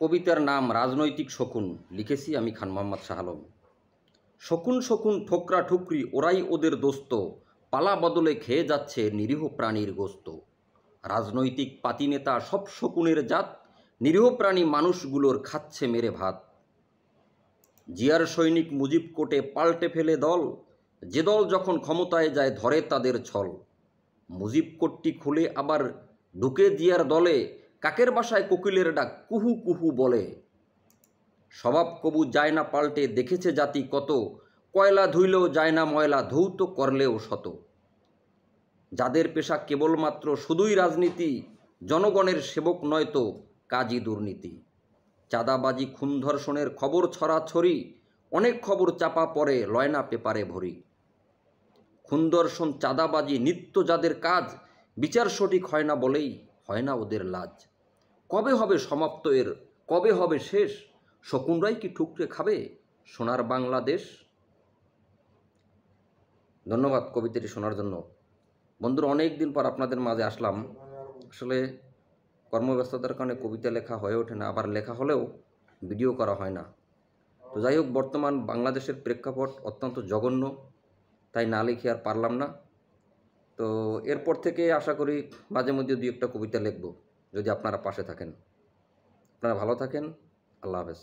কবিতার নাম রাজনৈতিক শকুন, লিখেছি আমি খান মোহাম্মদ শাহ আলম। শকুন শকুন ঠোকরা ঠুকরি ওরাই ওদের দোস্ত, পালা বদলে খেয়ে যাচ্ছে নিরীহ প্রাণীর গোস্ত। রাজনৈতিক পাতিনেতা সব শকুনের জাত, নিরীহ প্রাণী মানুষগুলোর খাচ্ছে মেরে ভাত। জিয়ার সৈনিক মুজিব কোটে পাল্টে ফেলে দল, যে দল যখন ক্ষমতায় যায় ধরে তাদের ছল। মুজিব কোটটি খুলে আবার ঢুকে জিয়ার দলে, কাকের বাসায় কোকিলের ডাক কুহু কুহু বলে। স্বভাব কবু যায় না পাল্টে দেখেছে জাতি কত, কয়লা ধুইলেও যায় না ময়লা ধৌত করলেও শত। যাদের পেশা কেবলমাত্র শুধুই রাজনীতি, জনগণের সেবক নয়তো কাজী দুর্নীতি। চাঁদাবাজি খুন ধর্ষণের খবর ছড়াছড়ি, অনেক খবর চাপা পড়ে লয়না পেপারে ভরি। খুন ধর্ষণ চাঁদাবাজি নিত্য যাদের কাজ, বিচার সঠিক হয় না বলেই হয় না ওদের লাজ। কবে হবে সমাপ্ত এর, কবে হবে শেষ? শকুনরাই কি ঠুকরে খাবে সোনার বাংলাদেশ? ধন্যবাদ কবিতাটি শোনার জন্য। বন্ধুরা, অনেক দিন পর আপনাদের মাঝে আসলাম। আসলে কর্মব্যস্ততার কারণে কবিতা লেখা হয়ে ওঠে না, আবার লেখা হলেও ভিডিও করা হয় না। তো যাই হোক, বর্তমান বাংলাদেশের প্রেক্ষাপট অত্যন্ত জঘন্য, তাই না লিখে আর পারলাম না। তো এরপর থেকে আশা করি মাঝে মধ্যে দুই একটা কবিতা লিখব, যদি আপনারা পাশে থাকেন। আপনারা ভালো থাকেন। আল্লাহ হাফেজ।